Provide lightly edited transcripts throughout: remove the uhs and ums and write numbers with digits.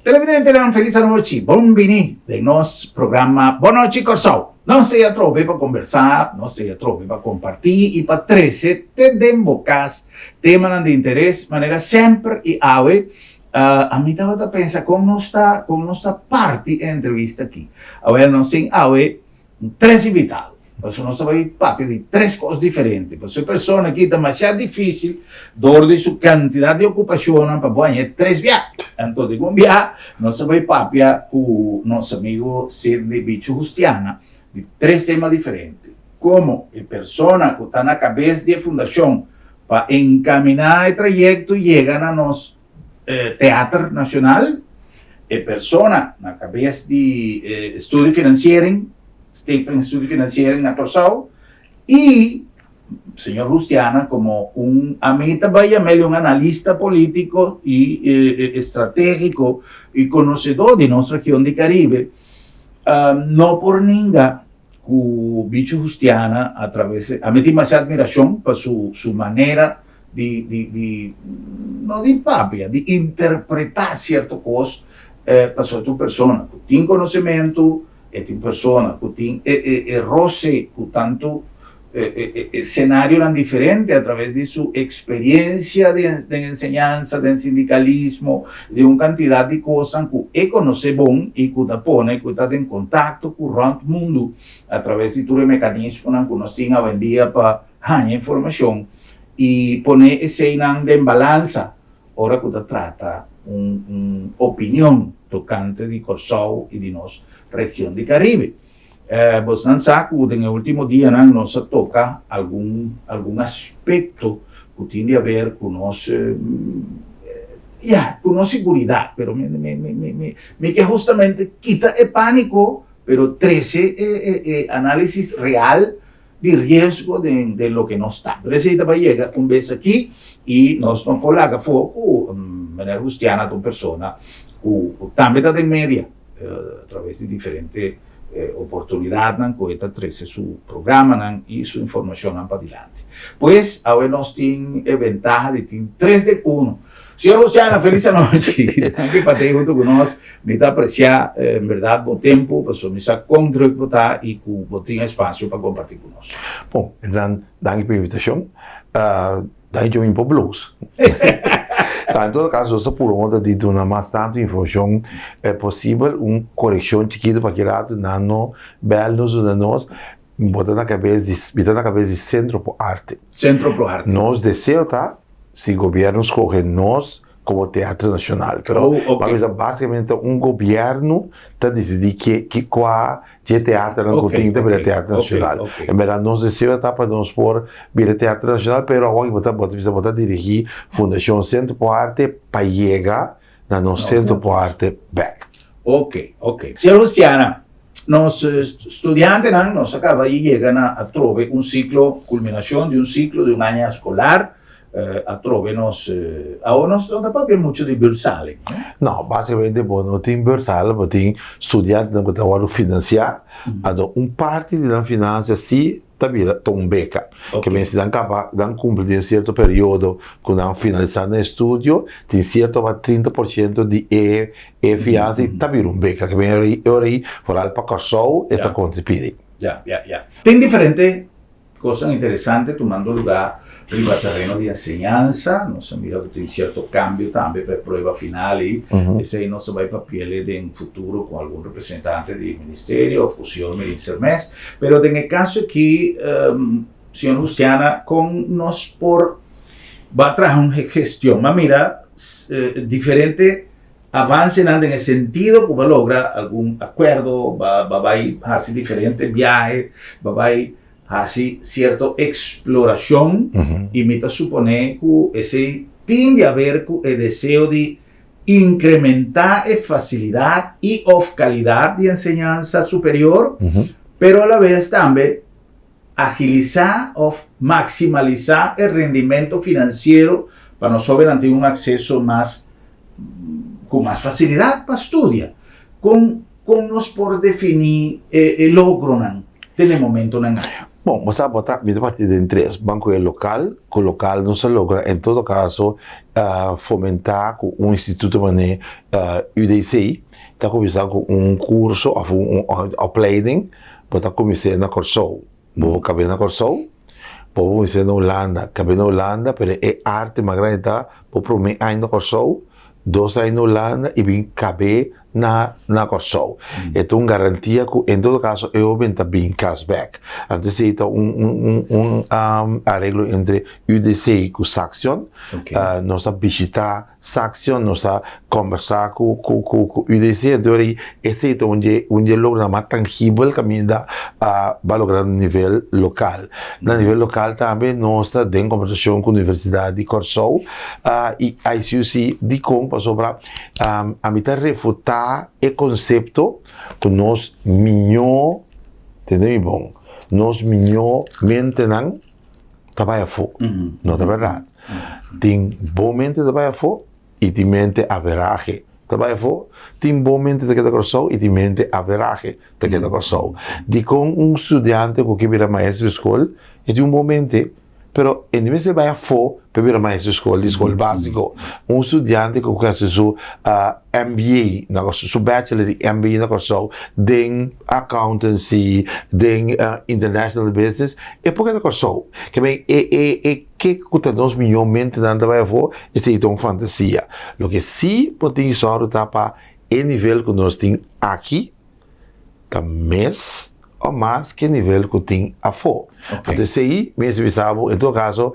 Televidente, felice noite, buongiorno del nostro programma Boa Noite Corsau. Non stia troppe per conversare, non stia troppe per compartire e per trece te dembocas tema di interesse, maniera sempre e ave. A me stava da pensare con nostra parte entrevista qui. Avere non sin ave tre invitati. Sono stati proprio di tre cose differenti. Per le persone che è demasiado difficile, d'ordine su quantità di occupazione, per poi tre viaggi. Antonio di Gombia, non sapeva proprio con il nostro amico Sidney Bicho Justiana, di tre temi differenti. Come le persone che stanno a cabeza di fondazione per encaminar il trayecto llegano a nostro Teatro Nacional, e persone a cabeza di studi finanziari, State Studi Finanziari na Corsau, y señor Justiana como un un analista político y estratégico y conocedor de nuestra región de Caribe. No por ninguém que Bicho Justiana a través a mí más admiración por su manera no de papia, de interpretar ciertas cosas para su persona, que tiene conocimiento, e in persona, che roce, con tanto escenario differente a través de su experiencia de enseñanza, de sindicalismo, de una cantidad de cosas que conoce bien y que pone, que está en contacto con el mundo a través de todo el mecanismo que nos tiene hoy en día para dar información y poner escena en balanza, ahora que trata una opinión tocante de Corsau y de nos región de Caribe. Vos no sabes que en el último día nos toca algún aspecto que tiene a ver con con seguridad, pero me que justamente quita el pánico, pero 13 análisis real de riesgo de lo que no está. Pero ese día llega un vez aquí y nos coloca foco de manera justiana de una persona que también está en media, a través de diferentes oportunidades que esta 13 su programa y su información para adelante. Pues ahora nos tiene ventaja de tener 3 de 1. Señor Justiana, feliz noche. Aquí para ti junto con nosotros, me da apreciar en verdad el tiempo, pues me sa contribuir y que tenga espacio para compartir con nosotros. Bom, dan dank por la invitación. Dan yo un poco blues. En todo caso, essa por onda de dar mais tanta informação é possível uma correção chiquita para que rato não belos de nós botar na cabeça de centro por arte. Centro por arte. Nós desejamos tá se governo escolher nós como Teatro Nacional, pero basicamente governo está decidir que qual é teatro não tem para Teatro Nacional. Em verdade, nós desejamos tá para nós por vir Teatro Nacional, pero agora precisa botar dirigir Fundação Centro por Arte para chegar na nosso Centro por Arte back. Ok. Senhor Luciana, nos estudiantes nos acaba de llegar a trove un ciclo, culminación de un ciclo de un año escolar. A trove ahora nos proprio mucho di bursale. No, basicamente non tem bursale, ma tem studianti che devono finanziare, hanno un parte della finanza sì, tabile un beca, che mentre dan cumple un certo periodo con un finalizzato nel studio, ti certo va 30% di finanza, tabile un beca, che viene ora fuori al Corsau e ta contribui. Ya. Tem diferentes cosas interesantes tomando lugar el terreno de enseñanza, nos mira que tiene cierto cambio también para pruebas finales, ese no se va a papel de en futuro con algún representante del ministerio o fusión mes, pero en el caso aquí, señor Justiana, con nos por va a traer una gestión, mira, diferente avance en el sentido que va a lograr algún acuerdo, va a ir a hacer diferentes viajes, va a ir así cierta exploración y me supone que ese tiende a ver con el deseo de incrementar la facilidad y calidad de enseñanza superior, pero a la vez también agilizar o maximizar el rendimiento financiero para nosotros tener un acceso con más facilidad para estudiar, con nos por definir el logro en el momento en el año. Bom, vamos a botar a partir de tres. Banco é local, com o local não se logra, em todo caso, fomentar com um instituto mané UDC, está começando com um curso, ou opleiding, botar começar na Corsou. Vou caber na Corsou, vou começar na Holanda, caber na Holanda, mas é arte mais grande, vou para um ano na Corsou, 2 anos na Holanda e vim caber na Corsou. Então, garantia que, em todo caso, eu vou bem cashback. Então, se está arreglo entre UDC e Saxion, nós visitar Saxion, nós conversar com UDC, então, esse é onde logra mais tangível que me dá vai lograr no nível local. No nível local também, nós estamos em conversação com a Universidade de Corsou e a ICUC de Compa sobre a mitad refutar o conceito que nós melhor, entendeu? Bom, nós melhor maintenance trabalha fora, não é verdade? Tem bom mente trabalha fora e tem mente average trabalha fora, tem bom mente de cada corso e tem mente average de cada corso. De com estudante que vira maestro de escola, é de bom mente. Pero en vez de vaya fora, para maestro de escola básico, estudante que faz seu MBA, seu bachelor e MBA na corso, den accountancy, den international business, é porque na corso, que bem que nós milhões não vai fora, é uma fantasia. O que sim pode só para o nível que nós temos aqui, tá mês ou mais que nível que tem a fora. Então, se aí, mesmo em todo caso,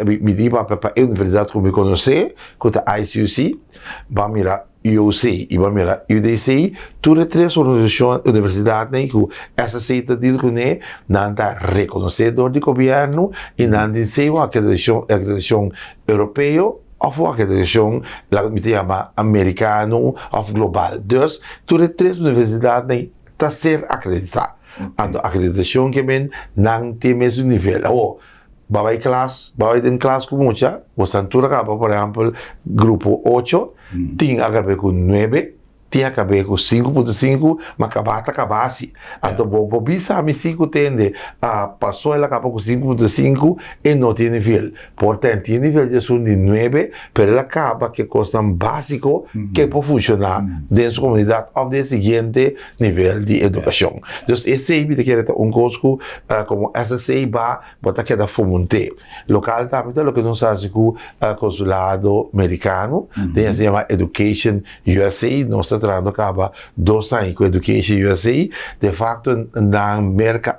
me diz para a universidade que me conhece, que é a ICUC, vai mirar UOC e vai mirar UDC, todas três universidades que essa seita de que não está reconhecedor do governo e não tem uma acreditação europeia ou a acreditação, que se chama americano ou global. Então, todas três universidades estão a ser acreditadas. A acreditação que vem não tem o mesmo nível. Ou, vai em classe com muita, você acaba, por exemplo, grupo 8, tem a ver com 9, tem a ver com 5.5, mas acaba assim. Então, o bisa me 5 tende a passou, ela acaba com 5.5 e não tem nível. Portanto, tem nível de 9, mas ela acaba que custa básico que pode funcionar dentro da comunidade ao seguinte nível de educação. Então, esse é um curso como essa vai botar que da fomente. Local também, o que nós fazemos com o consulado americano, tem se chama Education USA, nós estamos acaba 2 anos com Education USA, de facto, na América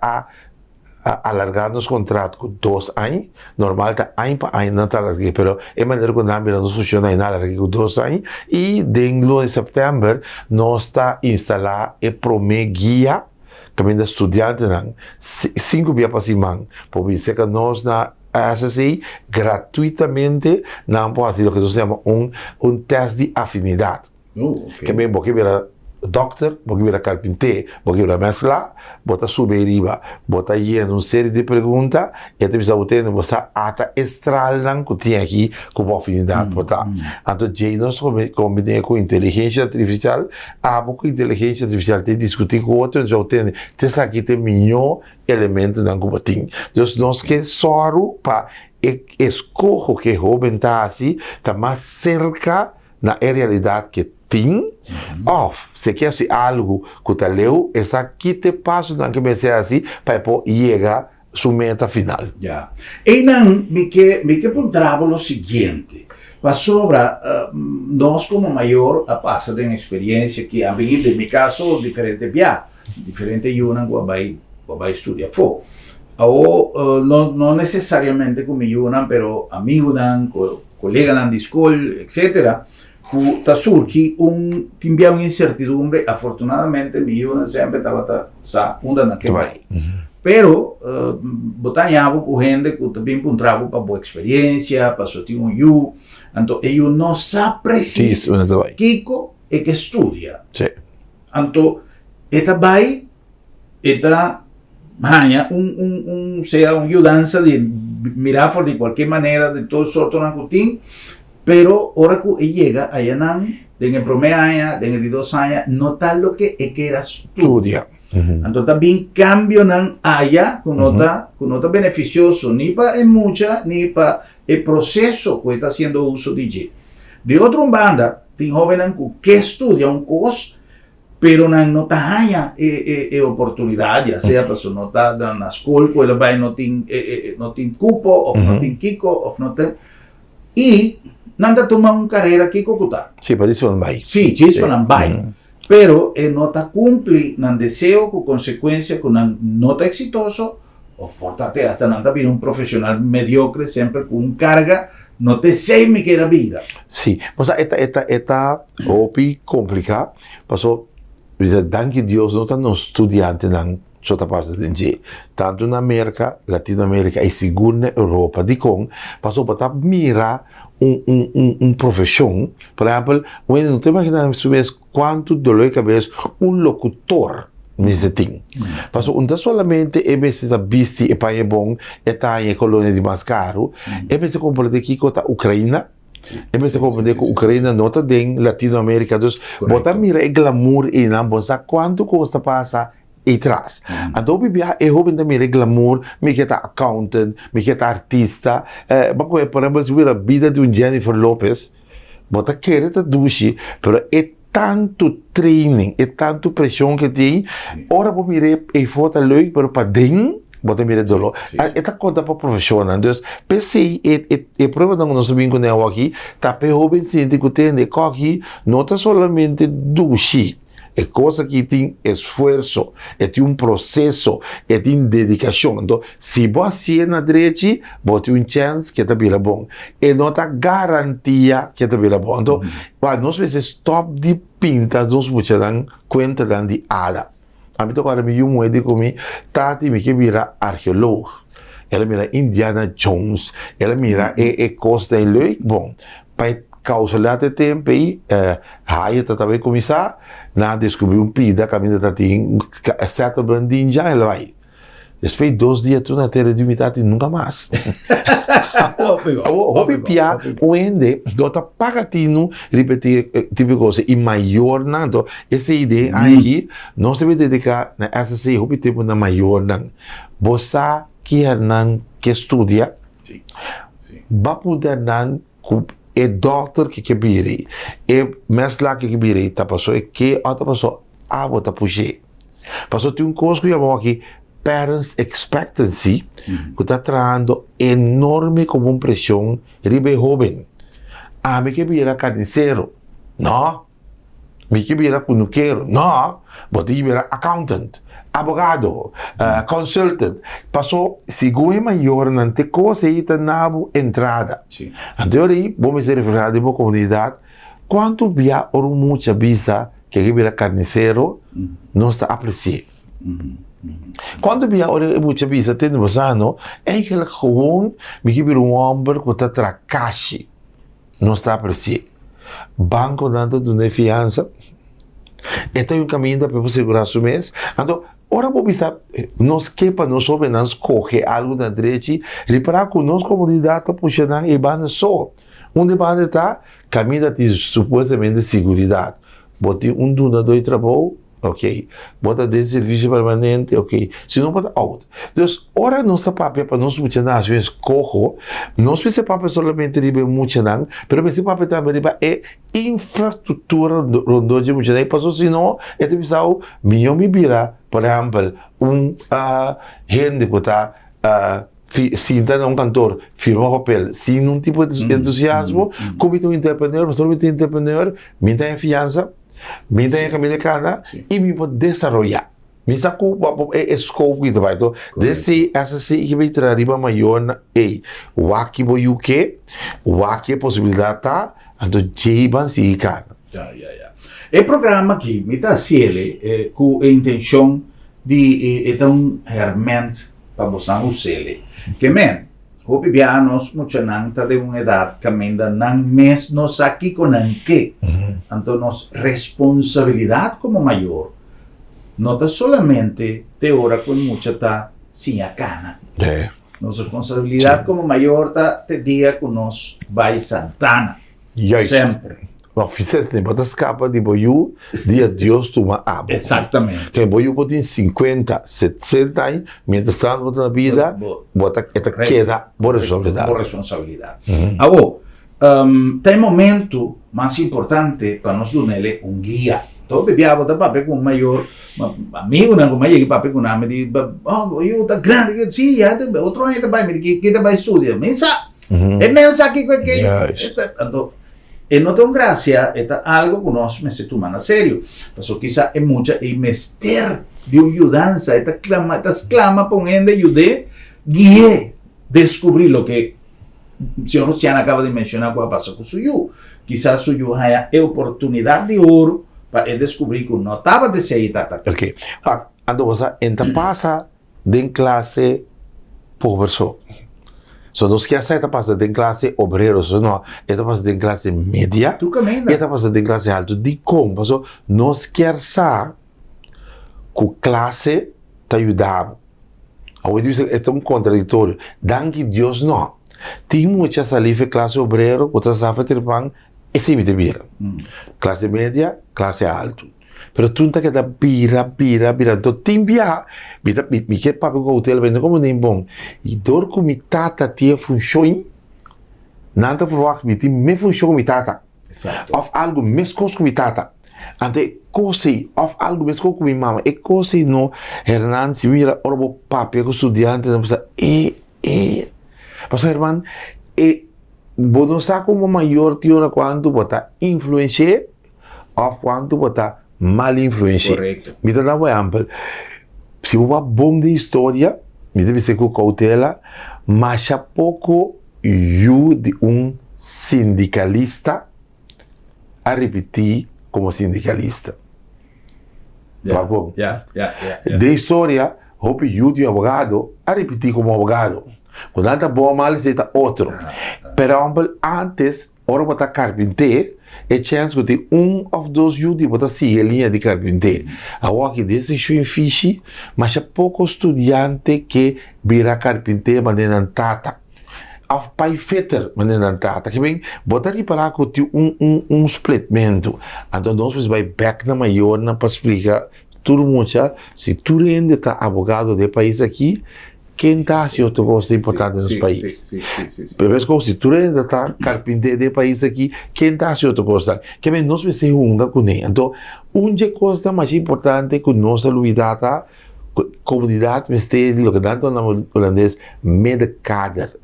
alargar nos contratos com 2 anos, normal está ano para ano, não está alargado, mas é maneira que não funciona ainda alargado com 2 anos, e dentro de setembro, nós está instalado a primeira guia, que vem de estudantes, 5 dias para semana, para ver se nós na SSI, gratuitamente, não pode fazer o que se chama teste de afinidade. Que bem, porque vira doctor, porque vira carpinteiro, porque vira mescla, bota subir riba, bota lleno uma série de perguntas, e até precisa ter você ata estralam que tem aqui com a afinidade botar. Então, já nós combinamos com inteligência artificial, com inteligência artificial tem discutir com outro, já tem aqui tem melhor elemento na combating. Então, nós que só para escolher que o jovem está assim, está mais cerca na realidade que tem, ou se quer ser algo que está leu, essa aqui te passa na que ser assim, para chegar a sua meta final. Já. E não, me que pontrava o seguinte, para sobra, nós como maior, a passa de uma experiência que a vida, em meu caso, diferente yunan, vai estudar fora. Ou não necessariamente como yunan, pero amigo dan, colega dan de escola, etc., que surge tinha uma incertidumbre, afortunadamente mi yunan sempre estava onde naquele vai. Pero botanhava com gente que também encontrava para boa experiência, para só ter yu, então eu não sabe preciso Kiko é que estudia. Então esta vai, esta ganha seja ajudança de mirar de qualquer maneira, de todo sorto na cutim, pero ahora que llega allá en el primer año, en el 2 años, nota lo que era estudia. Entonces también cambio nan haya que nota beneficioso ni para el mucha ni para el proceso que está haciendo uso de G. De otra banda, tem joven que estudia un curso, pero no haya oportunidad, ya sea para no está en la escuela, que no tiene cupo, o no tiene kiko, o no tiene... Y nada toma una carrera aquí Cúcuta. Sí, para eso no vai. Sí, eso no vai. Pero no está cumple el deseo con consecuencia con una nota exitoso, o portate hasta nada vir un profesional mediocre siempre con carga, no te sei me queda vida. Sí, pues esta opi complicada, pasó, danke Dios, no están los estudiantes en toda parte del mundo, tanto en América, Latinoamérica y segunda Europa, pasó para mirar una profesión, por ejemplo, bueno, no te imaginas cuánto dolor de cabeza un locutor me dice, pasó, no solamente en vez de visti e paye bon, está en colonia de más caro, en vez de comprender aquí con Ucrania, en vez de comprender con Ucrania no está en Latinoamérica, entonces, bota mira el glamour en ambos, cuánto cuesta pasa atrás. Entonces, eu joven também é glamour, me quer accountant, me quer artista. Por exemplo, se vir a vida de Jennifer Lopez, bota querer ta duche, pero é tanto training, é tanto pressão que tem. Ora, vou mirar e foto leuk, pero para dentro, bota mirar dolor. Esta conta para profissional. Então, pensei, e prova não nós sabemos que não aqui, tá pe joven sente que tem de aqui, não tá solamente duche. É coisa que tem esforço, tem um processo, tem dedicação. Então, se você na direita, você tem chance que está bem bom. E não está garantia que está bem bom. Então, nós vezes top de pintas, nós muitas dan conta de ada. A mim agora me um médico me tati me que vira arqueólogo. Ela mira Indiana Jones, ela mira coisa de leuk, bom. Para causar de tempo aí, aí está também começar na descobrir pida, caminho da tem certo brandinho já ela vai. Depois 2 dias tu na terra de umidade nunca mais. O pia o ende dota pagatino repetir tipo de coisa e maior não essa ideia aí nós devemos dedicar na essa sei o tempo na maior não. Você quer não que estudia, vai poder não é doutor que biri, é mestre que biri, tá passou é que outra pessoa bota puxar. Passou tem coisa que eu aqui parents expectancy que está trazendo enorme como uma pressão ribe jovem. Me que bira carniceiro, não. Me que bira cunuqueiro, não. Bote bira accountant, abogado, consultant. Passou seguro maior não tem coisa aí tá na entrada. Então aí vamos ser referidos de uma comunidade quanto via ou muita visa que bira carniceiro não está apreciando. Quando via ou muita visa tem no é que ela gewoon me que bira homem que está tracache não está apreciando. Banco dando de fiança. Este é caminho para você segurar seu mês. Então, ora vou pensar, nós que para nós soberanios coger algo da direita, reparar que nós comunidade está puxando e banda só. Onde banda está, caminho de supostamente segurança. Bote donador de trabalho, ok. Bota de serviço permanente, ok. Se não, bota out. Então, ora nossa papel para nós muitas nações cojo, nós pensamos papel solamente de muitas não, mas pensamos papel também é infraestrutura onde de muitas não, passou se não, é de pensar, melhor me virar, por exemplo, gente que está se está um cantor, firma papel, sem um tipo de entusiasmo, como um entrepreneur, mas só um entrepreneur, me dá fiança, me dá americana e me pode desenvolver. Me saco é scope que vai então desse essa se que vai trazer riba maior na o aqui bo UK o aqui a possibilidade tá então jeban se cara. O programa aqui me tá ciele com a intenção de então realmente para você usar que men hopi bianos mucha nanta de una edad que ainda não mes nos aqui com que então nos responsabilidad como maior não está solamente de hora com mucha tá sim a cana nossa responsabilidade como maior tá te dia com nos vai Santana sempre fizesse nem bota escapa de boiú, dia Deus toma abo. Exatamente. Que boiú tem 50, 60 anos, mientras tanto bota na vida, bota esta queda por responsabilidade. Por responsabilidade. Tem momento mais importante para nós donarle um guia. Então, bebiamo da papel com um maior amigo, né? Com maior papel com nome de, eu tá grande, sim, outro ano também, me que vai estudar, mensa, é mensa aqui que então, e não tem graça, é algo que nós me se tomamos a sério, porque quizá é muita e mester de ajudança, clama para um ende ajude, guie, descobrir o que o senhor Luciano acaba de mencionar que passa com o suyo, quizás suyo haya oportunidade de ouro para descobrir que não estava de sair da Ok. Ando você entra passa de classe professor. So nós que essa passa de classe obrero, so não, esta passa de classe média. Tu também, né? Esta passa de classe alto. De como? So nós quer saber que classe te ajudava. Agora é um contraditório. Danke Deus não. Tem muitas ali de classe obrero, outras sabe ter pão. Esse me vira. Classe média, classe alto. Pero tu não tá que da vira. Então, tem via. Me quer papo com o hotel, vendo como nem bom. E dor com mi tata tia funciona. Nada por que me funciona com mi tata. Exato. Of algo mesmo com mi tata. Ante coisa, of algo mesmo com mi mama. E coisa no, Hernan, se mira, orbo papo, com estudante, não precisa, Mas, Herman, não sabe como maior teoria quando bota influencia ou quando bota mal influencia. Correto. Me dá um exemplo. Se você é bom de história, me deve ser com cautela, mas há pouco eu de sindicalista a repetir como sindicalista. De história, eu de advogado a repetir como advogado. Quando anda bom mal, você está outro. Por exemplo, antes, ora botar carpinteiro, é chance que tem ou dois de botar seguir a linha de carpinteiro. Agora que desse show fixe, mas há pouco estudante que vira carpinteiro, mas nem tata. A pai fetter, mas nem tata. Que bem, botar ali para que tem splitmento. Então, nós vai back na maior, para explicar tudo muito. Se tu ainda está advogado do país aqui, quem está se outra coisa importante nesse país? Sim. Mas como se tu ainda está carpinteiro do país aqui, quem está se outra coisa? Que bem, nós vamos ser com ele. Então, uma coisa mais importante que nós olvidamos, comunidade mistério, o que tanto na holandês, medcader.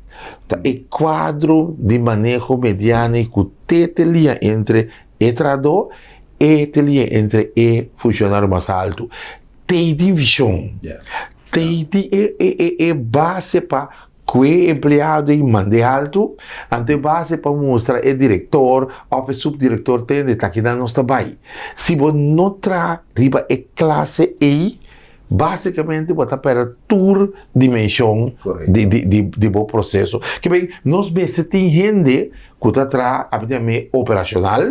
É quadro de manejo mediano que telia entre o trabalhador e telia entre o funcionário mais alto. Tem divisão. Tem base para que o empregado mande alto, ante base para mostrar o diretor ou o subdiretor tem de estar aqui no nosso trabalho. Se você não traz riba a classe E, basicamente você está para toda dimensão de bom processo. Que bem, nós mesmos tem gente que está atrás operacional,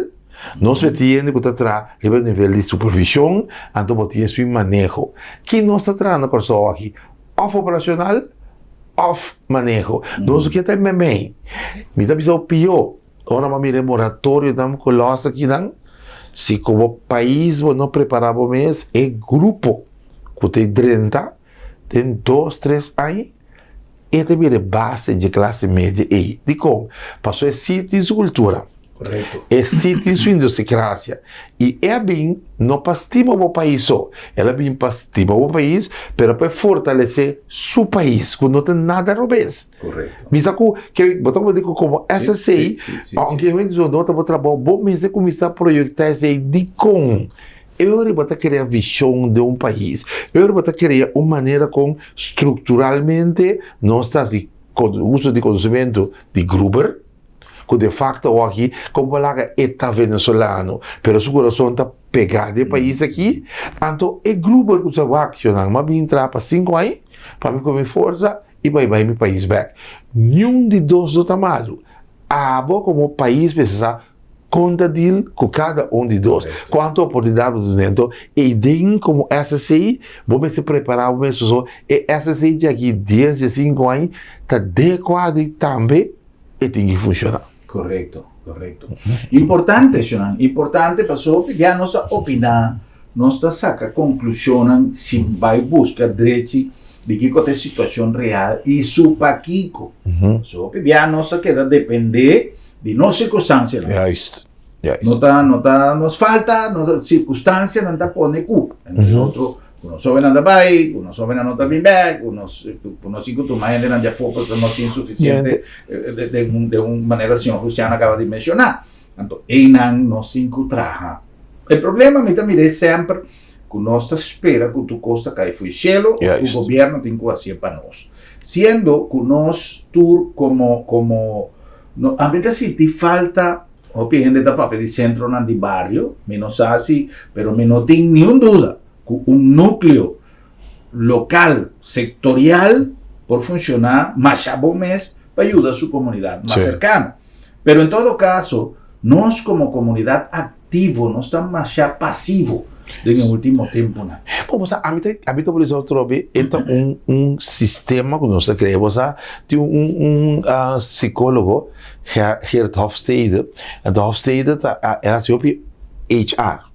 nós temos gente que está atrás a nível de supervisão, então você tem seu manejo. Que nós está atrás na corso aqui, off operacional, off manejo. Nós que está bem, me está pensando pior. Agora uma mira moratório, estamos com nós aqui, se como país não preparamos mesmo, é grupo que tem 30, tem 2, 3 anos, e tem a base de classe média aí. De como? Passou a sítio de cultura. Correto. É sítio de idiosincrasia. E é bem, não para estimar o país só. Ela é bem para estimar o país, mas para fortalecer seu país, que não tem nada a revés. Correto. Mas que botamos como essa sei, aunque a gente não está trabalhando, bom, mas é começar a projetar essa de como. Eu vou querer a visão de um país. Eu vou querer uma maneira como estruturalmente nós estamos com o uso de conhecimento de Gruber, que de facto aqui, como lá é venezuelano, mas o coração está pegado de país aqui, então é Gruber que vai accionar, mas vai entrar para 5 anos, para me comer força e vai meu país back. Nenhum de dois está malo. Como país precisa conta dele com cada de dois. Quanto oportunidade do dentro, e dentro como SSI, vamos se preparar o mesmo. E SSI de aqui 10 a 5 anos está adequado também e tem que funcionar. Correto. Correcto. Importante, Shonan. Importante, pasó, ya nos opinar, nos saca conclusión si va a buscar derecho de qué es situación real y su paquico. So, ya nos queda depender de no circunstancias. Nos falta, circunstancias, no te pone cu. Entre otros, uno sobe anda bike, uno sobe no está bien back, uno sigue tu madre no ya fue, pues no tiene suficiente de una manera, señor Luciano acaba de mencionar. Tanto, Einan no se encontraja. El problema, mire, siempre que nos espera que tu costa cae fue cielo, o tu gobierno tiene que hacer para nos. Siendo que nos tour como no, a veces si te falta o gente de papel de centro de barrio, menos así, pero no tengo ni una duda que un núcleo local, sectorial, por funcionar más a buen mes para ayudar a su comunidad más cercana. Pero en todo caso, nos como comunidad activo, no estamos más ya pasivo en el último tiempo. ¿No? Vamos a mí por eso trobe este un sistema que nos creemos de un psicólogo Geert Hofstede. En Hofstede era sobre HR.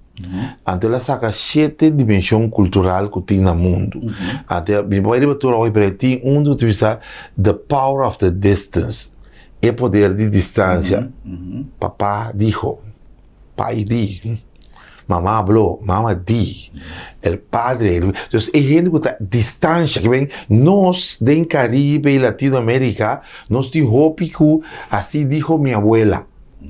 Ante la saca 7 dimensión cultural que tiene el mundo. Ante mi voy a todo hoy para ti utiliza the power of the distance, el poder de distancia. Papá dijo, pai di, mamá habló, mamá di, el padre. Entonces, hay gente que está distancia, que ven, nos de Caribe y Latinoamérica, nos dijo pico, así dijo mi abuela.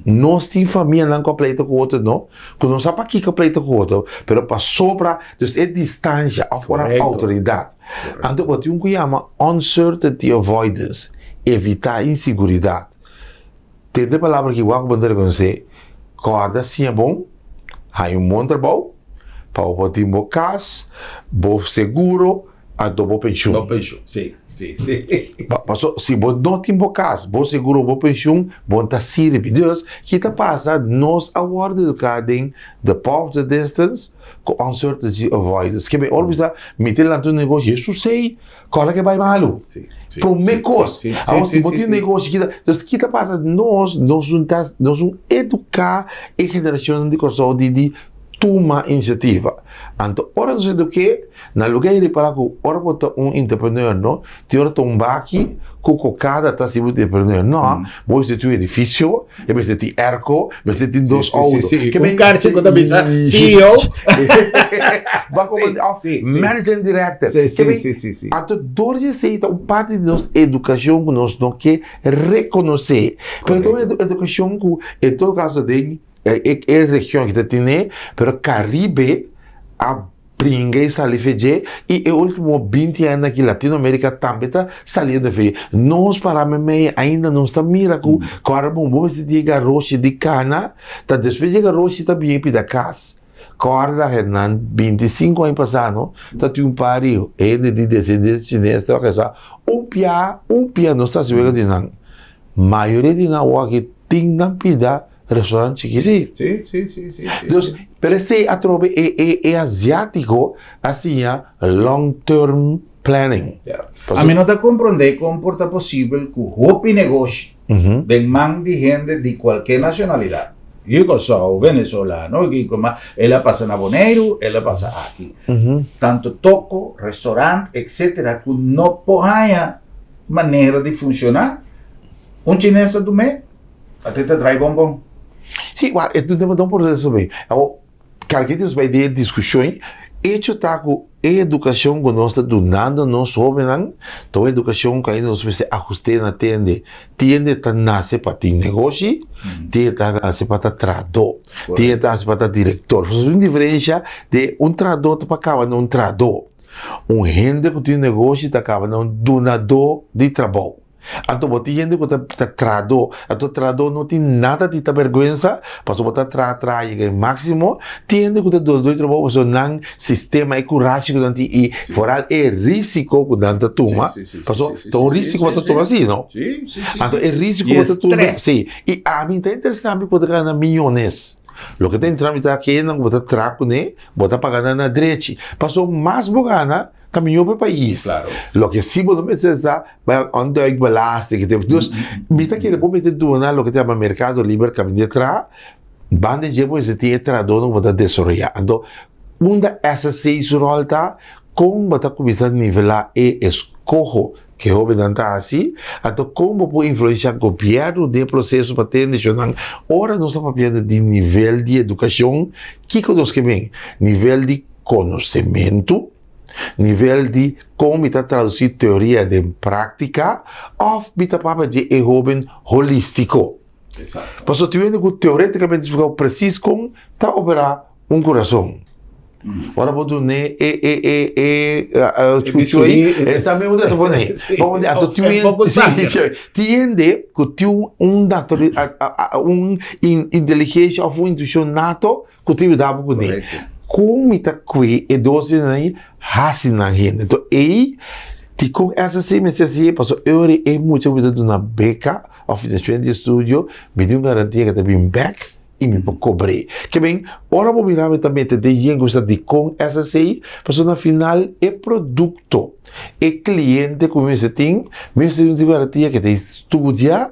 Nós temos família não com pleito com o outro, não. Quando nós sabemos aqui com pleito com o outro, mas para sobra, então é distância, fora autoridade. Então, o que eu chamo uncertainty avoidance, evitar inseguridade. Tem de palavra que eu vou mandar com você, corda sim é bom, há bom trabalho, para o botar em casa, bom seguro, a boa pensão. Boa pensão, sim. Sí. Se você não tem casa, você seguro boa pensão, você está sirve. Deus, que está passando, nós agora educamos the power of the distance, com uncertainty avoidance. Que bem, olha, meter lá no negócio, isso sei, qual é que vai malo? Por me coisa. Agora, se você tem um negócio, então, que está passando, nós vamos educar a geração de coração de toma iniciativa. Então, ora não sei do que, na lugar de para que ora botar entrepreneur, não, te ora tombar aqui, com cada tá se entrepreneur, não, você tem um edifício, você tem erco, você tem dois autos. Que bem caro, você conta pensar, CEO, vai como managing director. Sim. Então, dor de ser parte de nossa educação que nós não quer reconhecer. Então, a educação que, em todo caso, é região que tem, pero Caribe a brinca e sair feijão e o último 20 anos aqui Latinoamérica também está saindo feijão. Nós para mim ainda não está miracle. Agora vamos de arroz de cana, tá depois de arroz também para casa. Agora Hernan 25 anos passado, tá tinha pariu, ele de descendência chinesa está casado. Um pia não está se vendo de não. Maioria de nós aqui tem não pida restaurante que sí. Entonces, pero ese atrobe es asiático, así long term planning. A mí no te comprende cómo es posible que un negocio del man de gente de cualquier nacionalidad. Yo soy venezolano, él pasa en Abonero, él pasa aquí. Tanto toco, restaurante, etcétera, que no haya manera de funcionar. Un chinés a tu mes, a ti te trae bombón. Sim, é tudo um processo bem. Cada vez vai ter discussões. Hecho tá com a educação que nós estamos dando nós jovens, então a educação que ainda nós precisamos ajustar tende tá nasce para ter negócio, tende tá nasce para tradutor, tende tá nasce para diretor. Isso é uma diferença de tradutor para acabar num tradutor. Gente que tem negócio está acabando num donador de trabalho. Então, você gente que está tradutor, não tem nada de vergonha, para você trazer o máximo, tem gente que está doando trabalho, você não sistema é coragem que tem e fora é risco que você toma, então o risco que você toma assim, não? Então, é risco que você toma, sim. E a mim está interessante porque você ganha milhões. Lo que tem que tramitar aqui é que você traga, né? Você paga na direita. Passou mais bogana, caminhou para o país. Claro. Lo que sí podemos está onde é belasting. Dus, mita que depois de donar lo que chama mercado livre caminho detrás, bande llevo esse teatro dono para desarrollar. Então, essa seis rolta como bata começar a nivelar e escojo que o está assim, então como pode influenciar o governo de processo para ter nacional. Ora nós estamos falando de nível de educação, que nós que vem, nível de conhecimento, nível de como está traduzir teoria de prática, ou está falando de jovem holístico. Exato. Por isso, que teoreticamente preciso com está operar coração. Ora, vou dizer, escutou aí, essa é a minha ideia, vamos dizer, tiende que tu inteligência ou intuição nato que tu dá para poder. Como está aqui, e dois aí, assim na gente. Então, aí, com essa semestre, passou eu é muito vida de uma beca, ou financiamento de estúdio, me deu uma garantia que está bem back, e me cobrei. Que bem, ora vou mirar também de quem gosta de com essa sei, porque na final é produto, é cliente como você tem, mesmo de garantia que te estudia,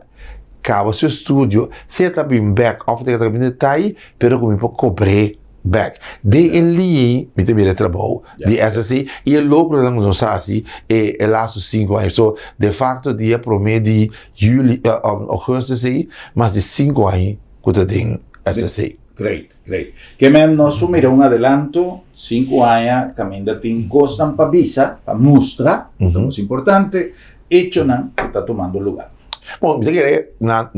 acaba seu estúdio, se está bem back, ou tem que detalhe, pero como me cobrei back. De ali, me tem de trabalho, de essa sei, e o lucro não nos assim, é lá 5 anos. So, de facto, dia promedio de julho, agosto sei, mas de 5 anos que tem. Great. Que men nós mira um adelanto, 5 anos, caminho tem gostam para visa, para mostrar, muito importante, hecho não, que está tomando lugar. Bom, me diga, na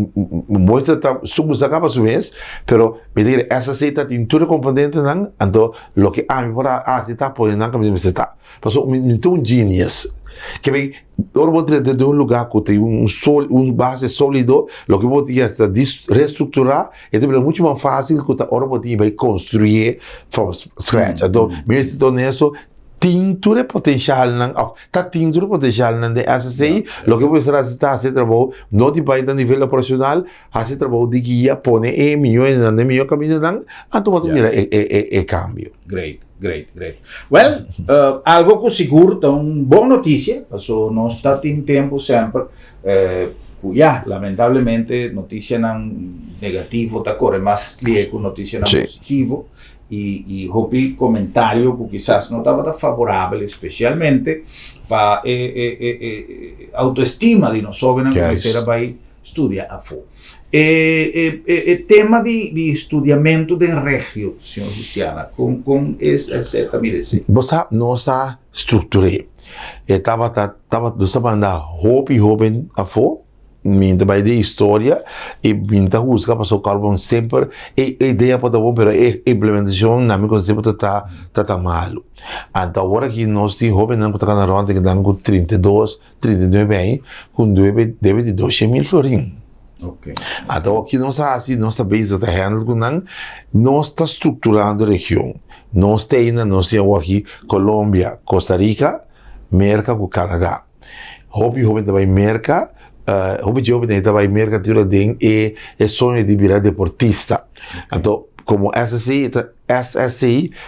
mostra está subusacada a sua vez, pero me diga, essa seita tem tudo componente não, então, lo que a mim para se está podendo não caminho se está. Passou me tem genius. Que bem, agora vou ter de lugar que tem base sólido, lo que vou ter que reestruturar, é muito mais fácil que agora vou ter que construir from scratch. Então, mesmo nisso, tem todo potencial, tem todo potencial de SSI, lo que vou fazer trabalho, não te vai dar nível operacional, fazer trabalho de guia, pone milhões de milhões de caminhos, então vou ter cambio. Great. Well, algo que seguro é uma boa notícia, porque não está tendo tempo sempre, lamentavelmente, notícia não negativa, tá corre mais lié com notícia não positivo, e houve comentário que quizás não estava favorável, especialmente para autoestima de nós jovens que começar vai estudar a fundo. Tema de estudiamento de regio, senhor Cristiana, com essa também. Você não está estruturado. Estava mandando jovem a fora, minta vai de história e minta busca para o carbono sempre ideia para o pero a implementação na minha conceito tá mal. Então agora que nós temos jovens não está na ronda que dão com 32, 39 anos, com deve de 200.000 florins. Okay. Então, aqui nós está assim, nós está bem handle com nós está estruturando a região. Nós temos aqui Colômbia, Costa Rica, América com Canadá. Hobby também América, jovem também América tem é sonho de virar deportista. Então, como SSI,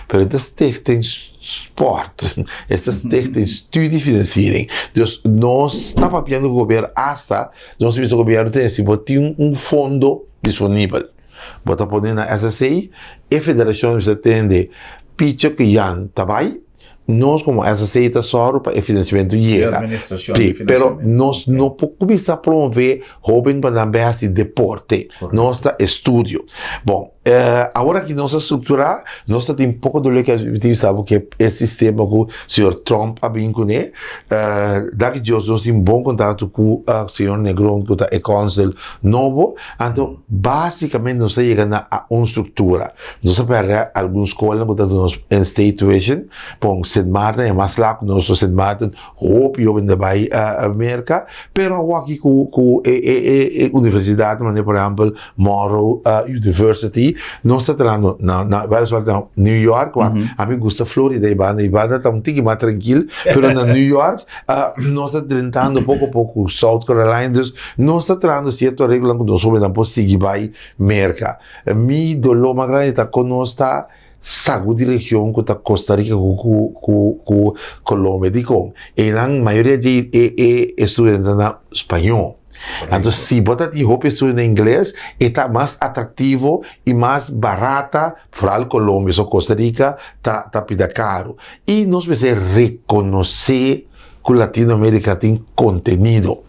pero estas tem sport, estas tem studiefinanciering. Dus nós estamos pedindo ao governo hasta, nós temos o governo tem um fundo disponível. Bota poder na SSI, e a federação está tendo picha que já trabalha, nós como SSI está só para o financiamento chega. Pero nós não podemos começar a promover jovem para também esse deporte, nosso estudo. Bom, agora que nós estruturar, nós temos pouco do que a gente sabe que é o sistema que o senhor Trump a vinculado. Daqui nós temos bom contato com o senhor Negron, que é consul novo. Então, basicamente, nós chegamos a uma estrutura. Nós temos algumas escolas que estão em State Tuition, bom, St. Martin é mais lá, nós St. Martin, hope eu ainda vai a América, pero aqui com a universidade, por exemplo, Morrow University, nós estamos na New York, a mim gosta Florida, Ibana está um pouquinho mais tranquilo, pero na New York, nós estamos tentando pouco a pouco South Carolina, nós estamos tentando certa regra que nós vamos seguir vai América. Mi dolor mais grande está conosco sagu di região que Costa Rica com Colômbia de com e na maioria de estudantes na espanhol. Então, se botar de roupa estudar em inglês, está mais atrativo e mais barata para a Colômbia ou Costa Rica, tá pida caro. E nós precisamos reconhecer que o Latinoamérica tem conteúdo.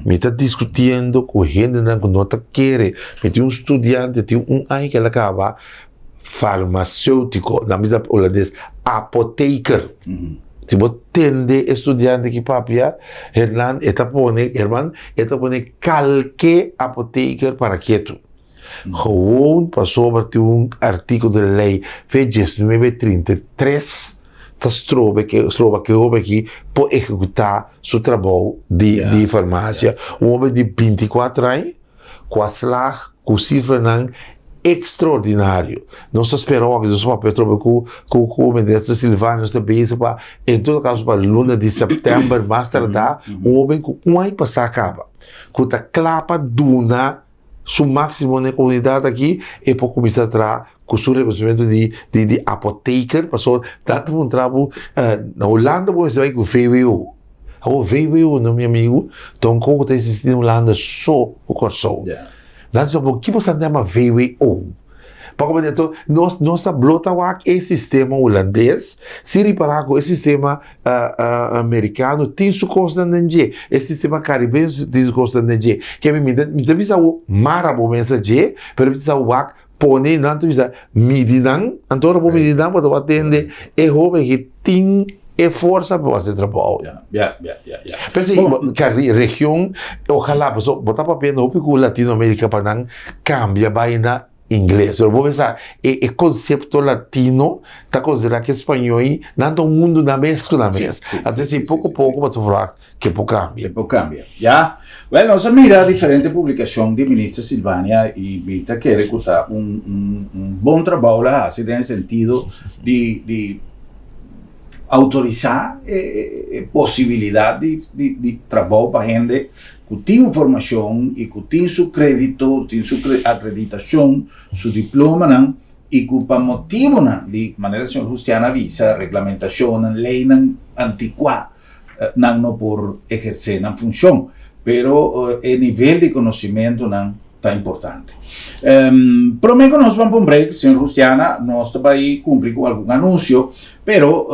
Me está discutindo com gente que não quer. Me tem estudante, tem ano que ela acaba farmacêutico, na mesma holandês, apoteker. Se você tende estudante que papia, Herman, está pone qualquer apoteker para quieto. Gewoon passou por artigo de lei 1933, trova que o aqui pode executar seu trabalho de farmácia. Homem de 24 anos, com a slag, com cifra não extraordinário. Nós esperamos que os papéis com o ministro Silvano também, em todo caso, para luna de setembro, mais tardar, o homem com um ano passar acaba. Com a clapa duna, seu máximo na comunidade aqui, e para começar a trabalhar com o seu reconhecimento de apoteker, passou tanto um trabalho na Holanda, você vai com o VWO. O VWO, meu amigo, então como está existindo na Holanda só o coração. Nós vamos que você chama VWO. Porque nós blota o sistema holandês, se reparar com o sistema americano, tem sua costa de o sistema caribenho tem sua costa de que me precisa o marabo mensaje, mas precisa o pone nanto precisa medinan, antoro por medinan para atender é homem que tem é força para fazer trabalho. Pensei que a região, ojalá, botar papel no pico Latinoamérica para não cambiar vai na inglês. Eu vou pensar, o conceito latino está considerado que espanhol não todo mundo na mesma. Até assim, pouco a pouco, mas falar que pouco cambia. Ya. Bueno, nós mira diferente publicação de ministra Silvania e Vita que recrutar bom trabalho lá, assim, no sentido de autorizar possibilidade de trabalho para gente que tem informação e que tem seu crédito, tem sua acreditação, seu diploma, e que para motivo de maneira senhor Justiana avisa, regulamentação, lei antiqua, não por exercer na função, pero o nível de conhecimento está importante. Prometo nós vamos para um break, senhor Justiana, nós vamos cumprir com algum anúncio, pero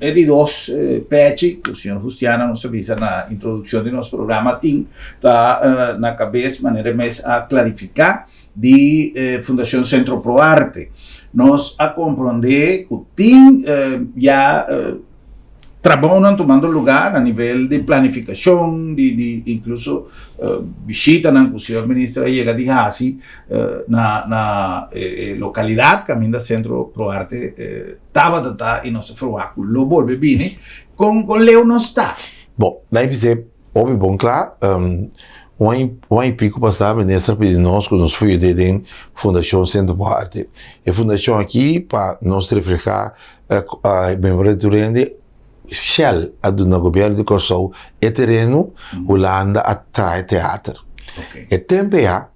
é de dois patches que o senhor Justiana nos avisa na introdução do nosso programa, tem na cabeça, maneira mais a clarificar, de Fundação Centro Pro Arte. Nós a compreender que tem já trabalham tomando lugar a nível de planificação, de incluso visita que o senhor ministro chega de Hasi na localidade caminho do Centro Pro Arte estava e nosso fruaco lo volve bem com Leo não está. Bom, daí você ouve bom claro, um ano e pico passado, a ministra pediu nós que nos foi de Fundação Centro Pro Arte. A fundação aqui para nos refletir a memória durante Shell, a do governo de Kosovo, é terreno, Holanda atrai teatro. E também há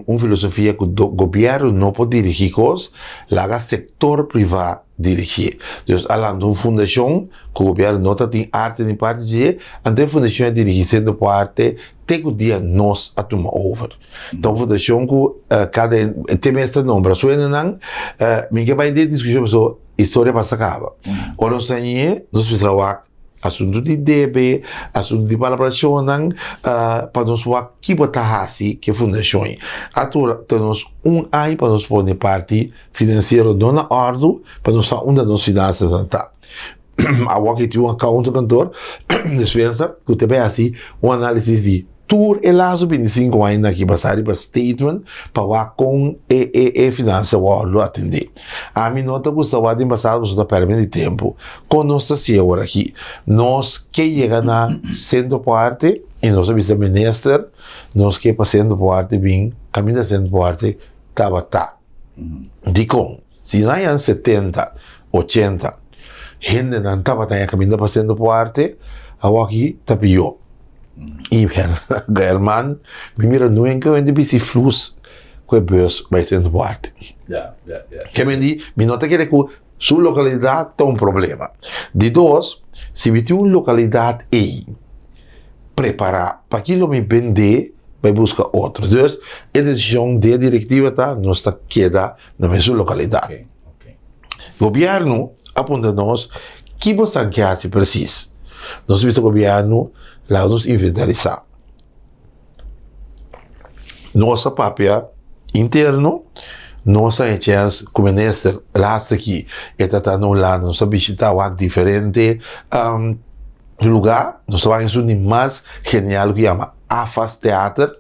uma filosofia que o governo não pode dirigir coisas, lá o setor privado dirigir. Então, além de uma fundação, que o governo não tem arte nem parte de, a fundação é dirigida por arte, tem o dia nós a tomar over. Então, a fundação que cada tem este nome, não, ninguém vai ter discussão história para acaba. Ora, nós precisamos assunto de DB, assunto de colaboração, para nós que botar assim que fundação. Agora temos ano para nós pôr parte financeira na ordem, para nós onde nós finanças está. Agora que tem account cantor, dispensa que também assim análise de tour e lá 25 anos aqui passar para statement para com finança o atender. A mim nota gostava de passar você perder tempo com nossa senhora aqui. Nós que chega na sendo parte e nós avisa ministro, nós que passando parte bem, caminho sendo parte tá. Dico, se na anos 70, 80, gente não estava caminhando passando parte, agora aqui tá pior. E Germán, me mira nunca vende biciflus que bus vai sendo parte. Que me nota que sua localidade tem um problema. De dois, se me tem uma localidade aí, preparar para aquilo me vender, vai buscar outros. Então, a decisão da diretiva não está queda na mesma localidade. O governo aponta nós que você quer se precisa. Nós vimos o governo lá nos inventarizar. Nossa papel interno, nossa agência como ministro lá aqui, está no lá, nós visitar um diferente lugar, nós vamos a um mais genial que chama AFAS Teatro.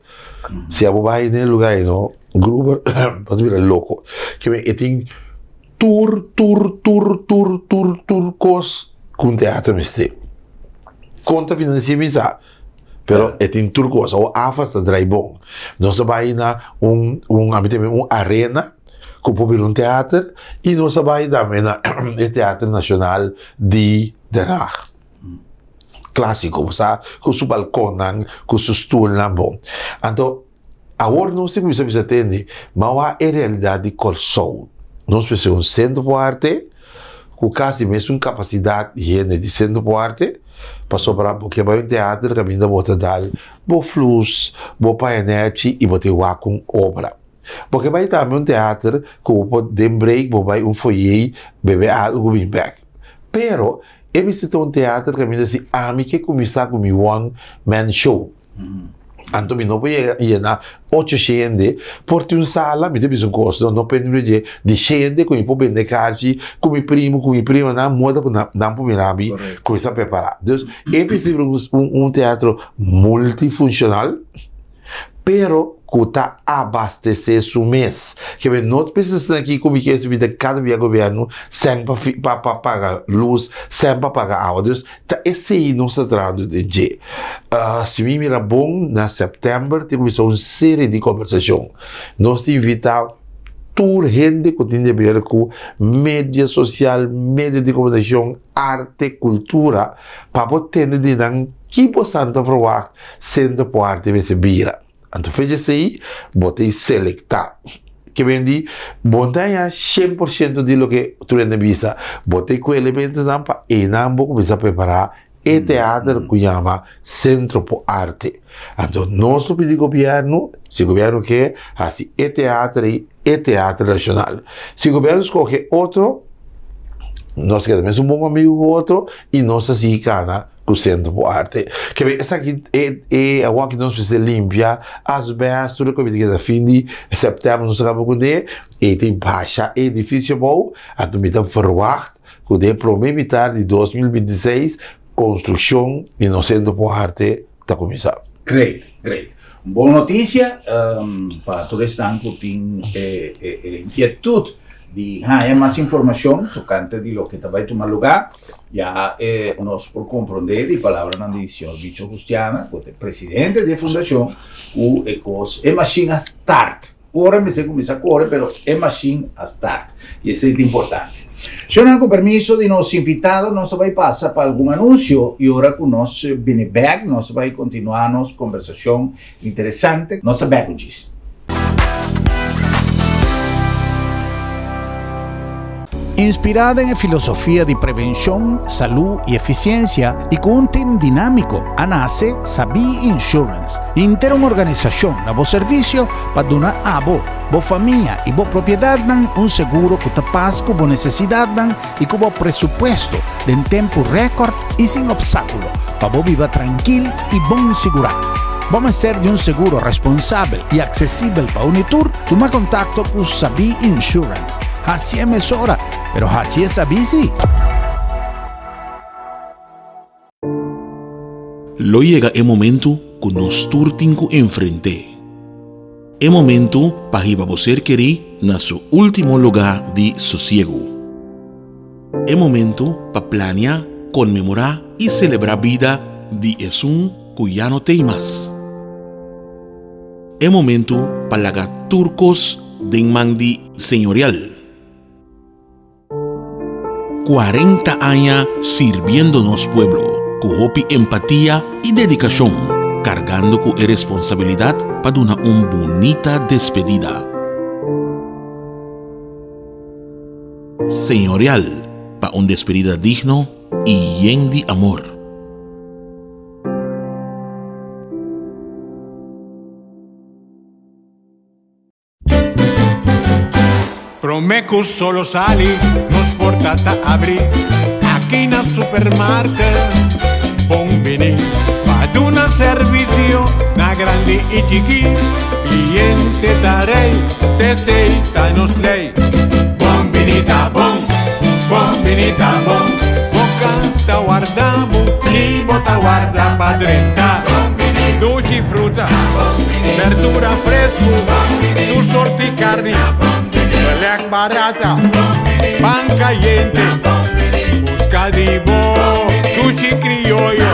Se a vai no lugar, no grupo, pode vir louco, que tem tour com teatro mistério. Conta financiamento. Pero é em turcos, ou AFAS está drai bom. Nós vai na arena, que pode um teatro, e nós vai também na Teatro Nacional de Den Haag. Clássico, sabe? Com seu balcão, com seu stoel, bom. Então, agora não sei como você entende, mas a realidade de Corsou. Nós precisamos um centro de arte, com quase mesmo capacidade de centro de arte, para sobrar, porque vai um teatro que ainda bota dar bo flus, bo painete e botar o com obra. Porque vai também um teatro que pode break, vai um foyer, beber algo bem back. Pero, eu visitei um teatro que ainda se ami que começar com um one-man show. Então, não pode ir na 800, porque uma sala, me tem um custo, não pode de gente, com o vender carte, com o primo, na moda, com o mirabi, começar a preparar. Então, é preciso um teatro multifuncional, pero que está abastecer seu mês. Que não precisa aqui como que é cada dia governo sem para pagar luz, sem para pagar água. Esse aí não se trata de se me mira bom, na setembro temos uma série de conversações. Nós invitamos toda gente que tem a ver com mídia social, mídia de comunicação, arte, cultura, para poder entender que possamos provar sendo parte de vira. Então, fez aí, botei selectar. Que vendi, botei 100% de lo que tu vista. Botei com elementos e não vou começar a preparar o teatro que chama Centro por Arte. Então, nosso pedido governo, se o governo quer, assim, é teatro e é teatro nacional. Se o governo escolhe outro, nós queremos um bom amigo com outro e nós assim, cana. O Centro por Arte. Que essa aqui é a que nós precisamos limpar, as vezes, tudo que a fim de setembro, nós acabamos com ele, e tem baixa edifício bom, a tomita verwacht, que o primeiro metade de 2026, construção e no Centro por Arte está começando. Great. Boa notícia para todos que têm inquietude de mais informação tocante de lo que vai tomar lugar. Ya nós por compreender de palavra na divisão Bicho Justiana, o presidente da fundação, o ecos é machine a start. Agora me sei começar a correr, pero é machine a start. E isso é importante. Se não com permisso de nosso invitado, nós vai passar para algum anúncio e agora com nós viene back, nós vai continuar nossa conversação interessante, nossa baggages. Inspirada en filosofía de prevención, salud y eficiencia y con un team dinámico, nace Sabi Insurance. Inter una organización a vos servicio para donar a vos familia y vos propiedad un seguro que te pasa con vos necesidad y con vos presupuesto en tiempo récord y sin obstáculo para vos vivir tranquilo y bon segurado. Vamos a ser de un seguro responsable y accesible para Unitur. Toma contacto con Sabi Insurance. Así es hora, pero así es Sabi sí. Lo llega el momento que nos turtinco enfrente. El momento para que você querer na su último lugar de sosiego. El momento para planear, conmemorar y celebrar vida de Esun que ya no tem más. El momento para lagar turcos de mandi señorial. 40 años sirviéndonos pueblo, con hopi empatía y dedicación, cargando con responsabilidad para dar una bonita despedida. Señorial, para una despedida digno y lleno de amor. Promecu solo sali, nos portata abri, aquí na supermarket, bombini, paduna servicio, na grandi y chiqui, cliente darei, te nos lei, bombinita bom, bocata guardamo, y bota guarda pa 30, dolci frutta, verdura fresco, tu sorti carni, Black barata, pan caliente, busca de bo, sushi criollo.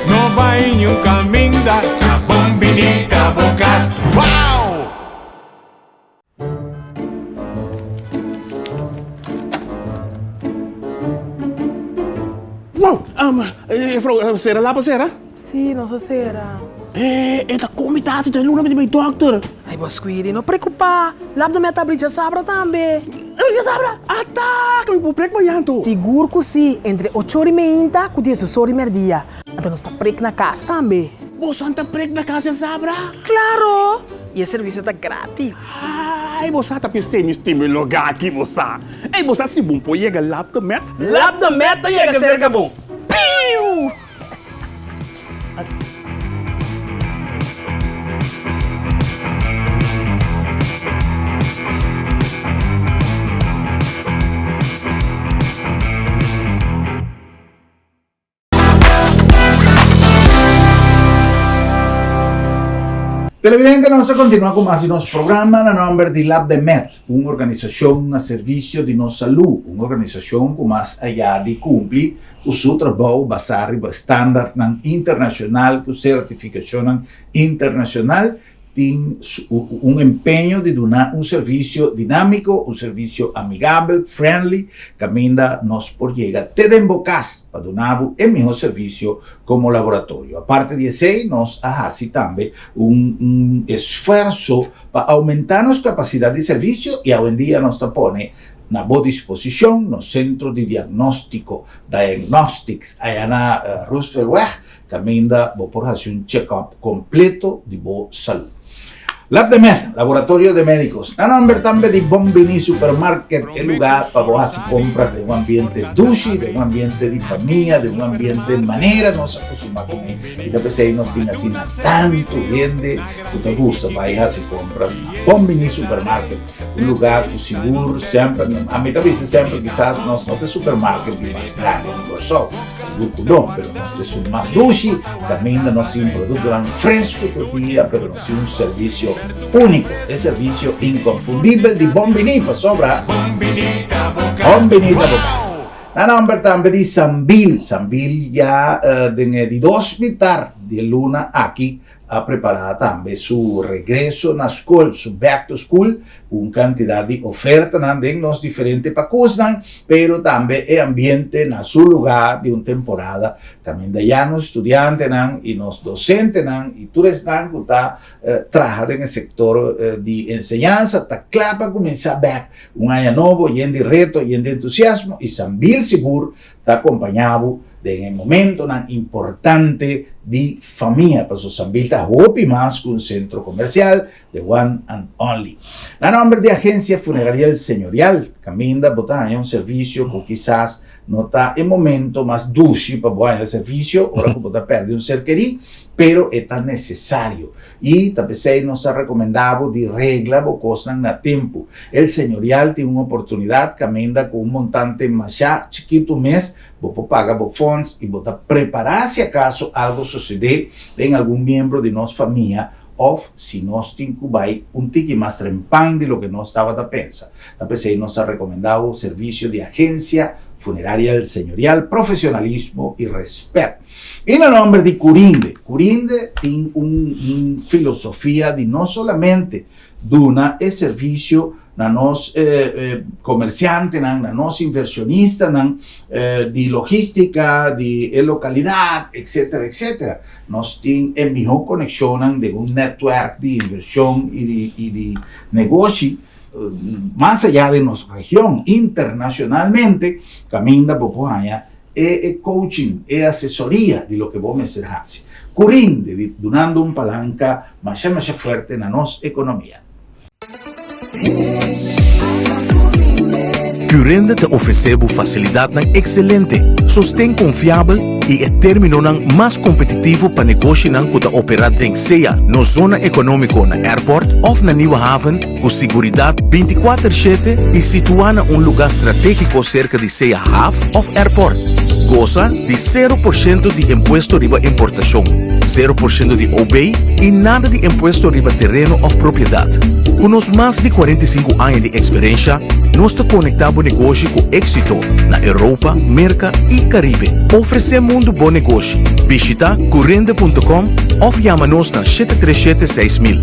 No va en un camino, a bombinita bocas. ¡Wow! Mevrouw, Sarah, laat maar Sarah. Sì, non so se era. Esta comitatie te luna met mijn dokter. Ai, Bosquiri, non preoccupare. Lab da meta briglia sabra também. Briglia sabra? Attack! Mi può prek ma janto. Seguro que sim, entre 8h30 e 10h30. Então não está prek na casa também. Bo santa prek na casa sabra? Claro! E o serviço está grátis. Ai, bossa tá pensando em estimular lugar aqui, bossa. Ei, bossa, se bom pô, chega lab da meta. Lab da meta chega cerca bom. Piu! Televidente, nós continua com mais nosso programa na nome de Lab de Met, uma organização a serviço de nossa saúde, uma organização que mais allá de cumprir o seu trabalho baseado em standard internacional, com certificação internacional, tem empenho de dar serviço dinâmico, serviço amigável, friendly, que ainda nos por llegar até dentro casa para dar o melhor serviço como laboratório. A parte disso, nós fazemos também esforço para aumentar nossa capacidade de serviço e, hoje em dia, nós estamos na boa disposição no Centro de Diagnóstico Diagnostics, aí na Roosevelt Weg, que ainda vou fazer check-up completo de boa saúde. Lab de Met, laboratorio de médicos. Na nombre también de Bombini Supermarket, el lugar para vos hacer compras de un ambiente dulce, de un ambiente de familia, de un ambiente de manera, nos acostumbramos a comer. Y después ahí nos tiene así tanto gente que te gusta para ir a hacer compras. Bombini Supermarket, un lugar que seguro siempre, a mí también siempre quizás no es supermarket más grande, ni por eso, seguro que no, pero nos es más dulce, también nos tiene un producto fresco todavía, pero nos tiene un servicio único, el servicio inconfundible de Bombini para sobra. Bombinita Bocas. La nombre también de Sambil ya de hospital de Luna aquí ha preparado también su regreso a school, su back to school, con cantidad de ofertas en los diferentes pacos, pero también el ambiente en su lugar de una temporada, también de ya los estudiantes y los docentes y todos que están trabajando en el sector de enseñanza, está claro para comenzar back un año nuevo, lleno de reto, lleno de entusiasmo, y Sambil seguro está acompañado de en momento tan importante de familia, para su Sambil está más que un centro comercial de One and Only. La nombre de Agencia Funeraria El Señorial, Caminda Botania, un servicio que quizás no está en momento más dulce para buen servicio, ahora que está perdiendo un ser querido, pero es tan necesario. Y también nos ha recomendado de regla o cosas a tiempo. El Señorial tiene una oportunidad que amenda con un montante más chiquito mes, vos paga vos fondos y vos preparar si acaso algo sucede en algún miembro de nuestra familia, o si nos incubáis un tique más trempán de lo que no estaba a pensar. También nos ha recomendado servicio de Agencia Funeraria del Señorial, profesionalismo y respeto. Y en el nombre de Curinde tiene una filosofía de no solamente duna el servicio a los comerciantes, a los inversionistas, de logística, de localidad, etcétera, etcétera. Nos tiene mejor conexión de un network de inversión y de negocio más allá de nuestra región, internacionalmente, caminda popohaya, coaching, asesoría de lo que vos me serás. Curinde, donando un palanca más fuerte en la nuestra economía. Curinde te oferecemos facilidade excelente, sustento confiável e é termino mais competitivo para negócio que está operado em seja na zona econômica na airport ou na Nieuwe Haven, com segurança 24/7 e situada em lugar estratégico cerca de seja half of airport. Goza de 0% de imposto riba importação, 0% de OB e nada de imposto riba terreno ou propriedade. Com os mais de 45 anos de experiência, nós conectamos o negócio com êxito na Europa, América e Caribe. Oferecemos um bom negócio. Visita curinde.com ou chama-nos na 737-6000.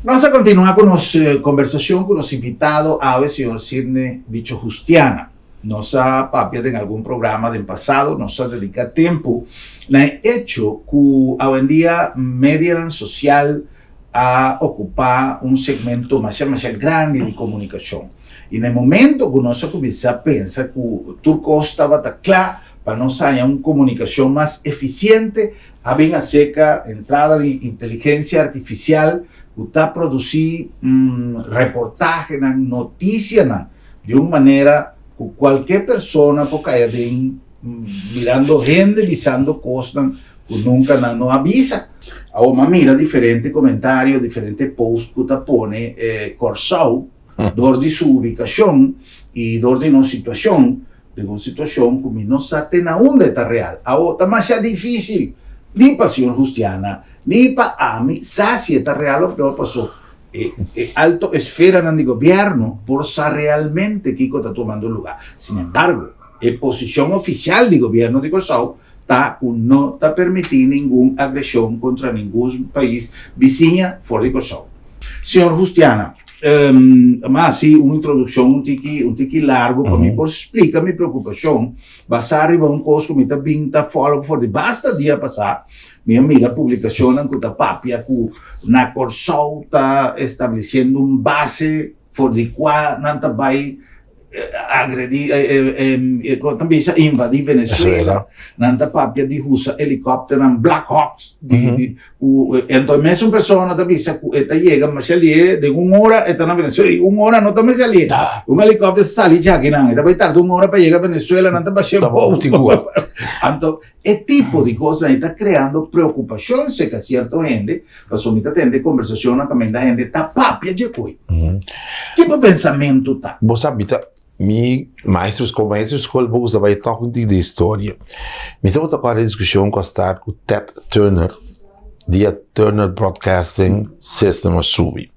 Vamos a continuar con nuestra conversación con los invitados el señor Sidney Bicho Justiana. Nos ha papiado en algún programa del pasado, nos ha dedicado tiempo al hecho que hoy en día media social a ocupar un segmento más grande de comunicación. Y en el momento que nos comienza a pensar que tu costa va a estar claro para nos haya una comunicación más eficiente, había seca entrada de inteligencia artificial que está produciendo reportajes, noticias de una manera que cualquier persona puede caer mirando gente, visando cosas que nunca no avisa. Ahora mira diferentes comentarios, diferentes posts que te pone Corsau, de su ubicación y de una situación que no sabe aún de esta real. Ahora está más difícil, ni para Señor Justiana, ni para mí, si esta real o no pasó. Alto esfera en el gobierno por saber realmente qué está tomando lugar. Sin embargo, la posición oficial del gobierno de Corsau no está permitiendo ninguna agresión contra ningún país vecino fuera de Corsau. Señor Justiana, más sí, una introducción un tiki largo para mí, por explicar mi preocupación. Vas a arribar un cosa que me está pinta follow for the basta día pasado. Mira publicación en que papia que na Corsau está estableciendo un base for the cual nanta vai agredir, também invadir Venezuela, nanta papia de usa helicóptero en Black Hawks. Então mesmo pessoa também esta chega, mas ali de 1 hora está na Venezuela, e 1 hora não também se ali. Helicóptero sali já aqui não, vai tardar 1 hora para chegar a Venezuela, não está baixando. Então, tipo de coisa está criando preocupação, se que certa gente, para somita tende conversação também da gente está papia de coi. Que pensamento tá? Você habita mi maestros com maestros escola você vai tocar um de história. Me estava tocando a discussão com o Ted Turner, de Turner Broadcasting System SUBI.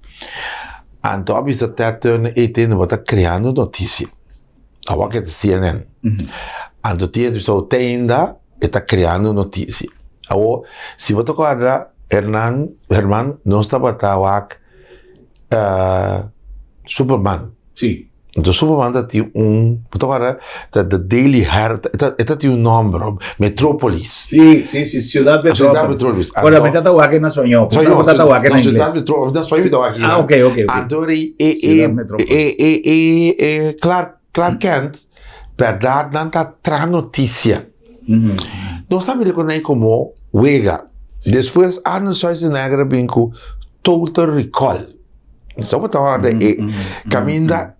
Então, a vista Ted Turner está criando notícia. Agora que é CNN. Então, tinha pessoa tenda está criando notícia. Agora, se você tocar Herman, não estava Superman. Sim. Então, Superman tem the Daily Herald, tem nome, Metrópolis. Sim, Ciudad Metrópolis. Agora, me está aqui na espanhol. Está aqui na inglês. Ciudad Metrópolis, na espanhol aqui. Ok. Então, Clark Kent, verdade, não está traz notícia. Nós sabemos como Wega. Depois, Arnold Schwarzenegger vem com Total Recall. Então, caminha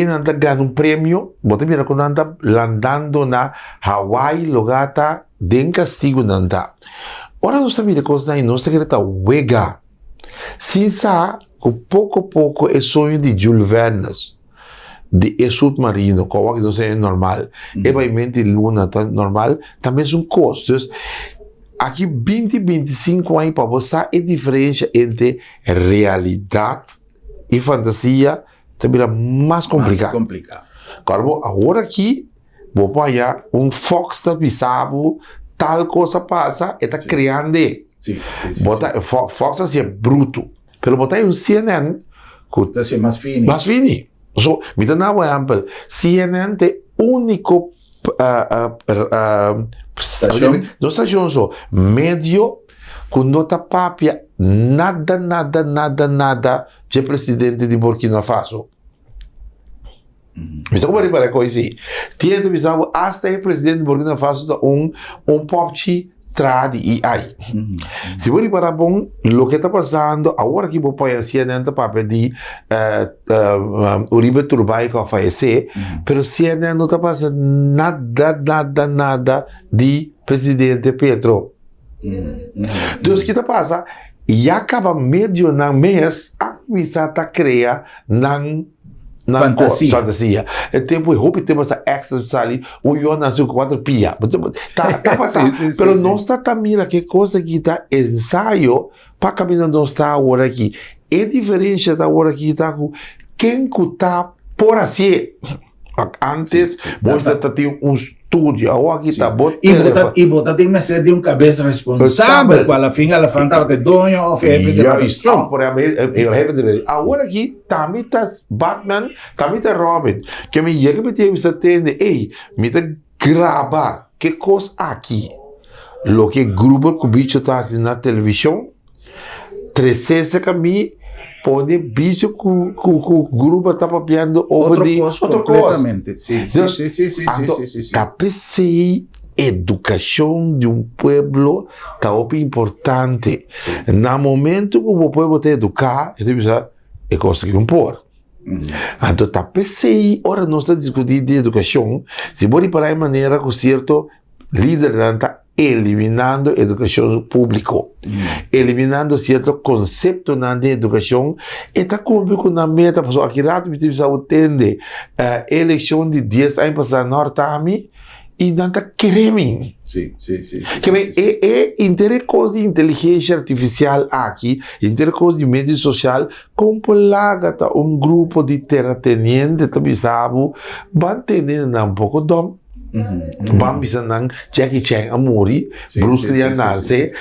anda ganhando prêmio, você mira quando anda landando na Hawaii, logata, den castigo nanda. Ora nós sabemos que coisa aí, nós secreta Wega. Sim, sabe, pouco a pouco é sonho de Jules Verne, de submarino, que não é normal. Obviamente, luna tá normal, também são costos. Aqui 20-25 anos para você é diferença entre realidade e fantasia. Também é mais complicado. Agora aqui, vou apoiar Fox da Bissau, tal coisa passa, está criando. Sim. Fox assim é bruto. Mas botar CNN, que é mais fino. Mais fino. So, mita na por ejemplo, CNN te único no estación so medio quando ta papia nada de presidente de Burkina Faso. Bisa como para coisa tiene bisa hasta el presidente de Burkina Faso un popchi tradi e ai. Se você para bom, o que está passando agora que vou pôr a CNN para pedir Uribe Turbay que vai falecer, pero CNN não está passando nada de presidente Petro. Então, o que está passando? E acaba meio na mês, a missa está criando na fantasia. O tempo roupa tem essa extra ali, o Ion nasceu com 4 pia. Pero não está também que coisa que está ensaio para caminhar não está agora aqui. É diferente da hora que está com quem está por assim. Antes, você tinha estúdio, agora aqui está bom. E você tem que ser de cabeça responsável, para a fim ela falava de dono ou chefe de produção. Agora aqui, também está Batman, também está Robin, que me chega para ter essa tenda, me está grava, que coisa aqui? Lo que grupo que o bicho está assim na televisão, 360 caminho, pode bicho que o grupo está papiando outro coisa completamente. Sim. Tapecei educação de pueblo está importante. No momento que o povo está educar, é coisa que não pode. Então, tapecei, ora nós estamos discutindo de educação, se pode parar de maneira que certo líder está eliminando a educação pública, eliminando certo conceito na educação, e está cumprindo na meta, porque aqui lá tu precisa atender a eleição de 10 anos passado na Hortami, e não está querendo. Sim. É interesse de inteligência artificial aqui, interesse de mídia social, como lá grupo de terratenientes, também sabe, vai ter um pouco de vamos bisa nang Jackie Chan amori, Bruce Lee nase,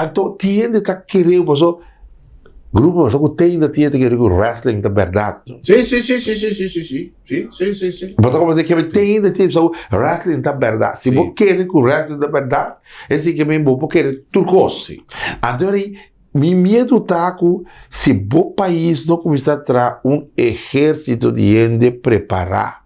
então tiende tá querendo passo grupo só que tem tiende querendo wrestling da verdade. Sim. Mas como de que tem tiende só wrestling da verdade. Se você quer com wrestling da verdade, é assim que mesmo porque turcos. Então aí meu medo tá com se o país não começar a ter exército de gente preparada.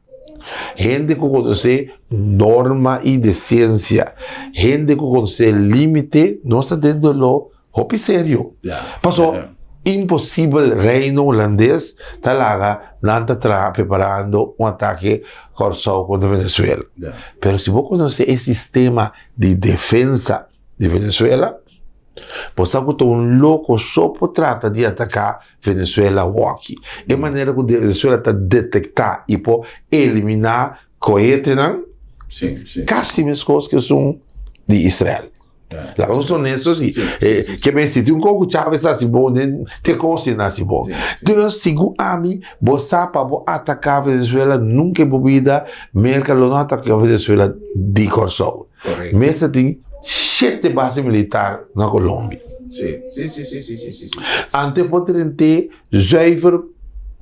Gente que conhece norma e decência, gente que conhece limite, não está dentro do hobby sério. Passou impossível reino holandês, talaga, não está preparando ataque corsal contra a Venezuela. Mas se você conhece esse sistema de defesa de Venezuela, você sabe que louco só por trata de atacar Venezuela aqui. É maneira que a Venezuela está detectar e por eliminar cohetes, quase as coisas que são de Israel. Lá nós somos honestos, que bem se tem pouco Chávez assim bom, tem coisa assim bom. Então, segundo a mim, você para atacar a Venezuela nunca é bobida, merca não atacar a Venezuela de corsol. Mas tem 7 bases militares na Colômbia. Sim. Antes poderia ter zuiver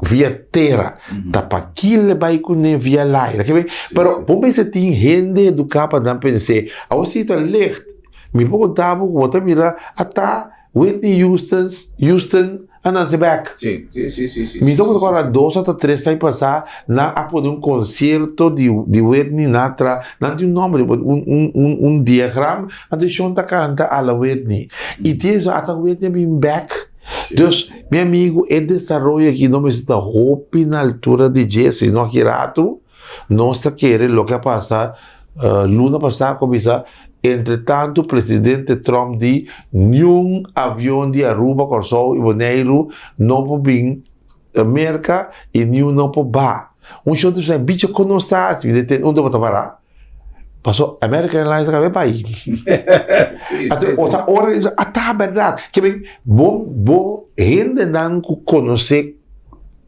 via terra, para aquilo vai com via aire. Mas, como você tem gente educada para não pensar, a você está lerto, me perguntava como está mira até Whitney Houston and back. Sim. Me deu agora 2 ou 3 anos passar na poder concerto de Whitney não tem nome, diagrama, a deixou da canta a Whitney. E tem até Whitney bem back. Então, meu amigo, é desenvolvimento aqui não está roupa na altura de Jesse, não aqui rato, não está querendo o que passa, luna passada começa. Entretanto, o presidente Trump diz nenhum avião de Aruba, Corsol e Boneiro não pode vir à América e nenhum não pode ir. Show de você, bicho, quando não está, onde vai parar? Passou, American Airlines acabou para ir. Sim. Outra hora, tá verdade. Que bem, bom, gente não conhece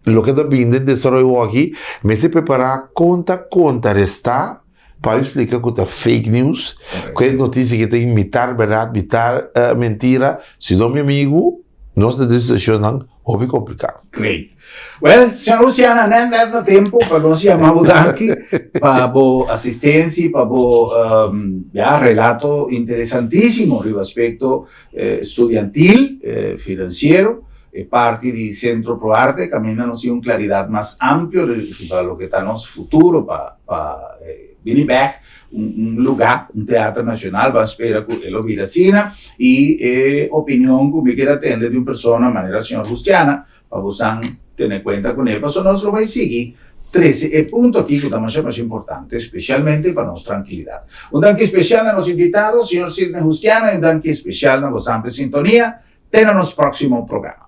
o que está vindo de desenvolver aqui, mas se preparar, conta, restar, para explicar que é fake news, que é notícia que tem que imitar verdade, imitar mentira, se não meu amigo, Nossa decisão não é complicado. Great. Well, senhor Luciana, não dá tempo para nós chamar o Danke para a assistência, para o relato interessantíssimo a aspecto estudiantil, financeiro, parte de Centro ProArte, caminhando-nos com claridade mais ampla para o que está nosso futuro, para venir back lugar, teatro nacional, va a esperar que él lo vira así, y opinión que me quiera atender de una persona de manera señor Luciana, para vos tener cuenta con él, para nosotros va a seguir 13 puntos aquí que también es más importante, especialmente para nuestra tranquilidad. Un danke especial a los invitados, señor Sidney Luciana, y un danke especial a vos amplia sintonía, en nuestro próximo programa.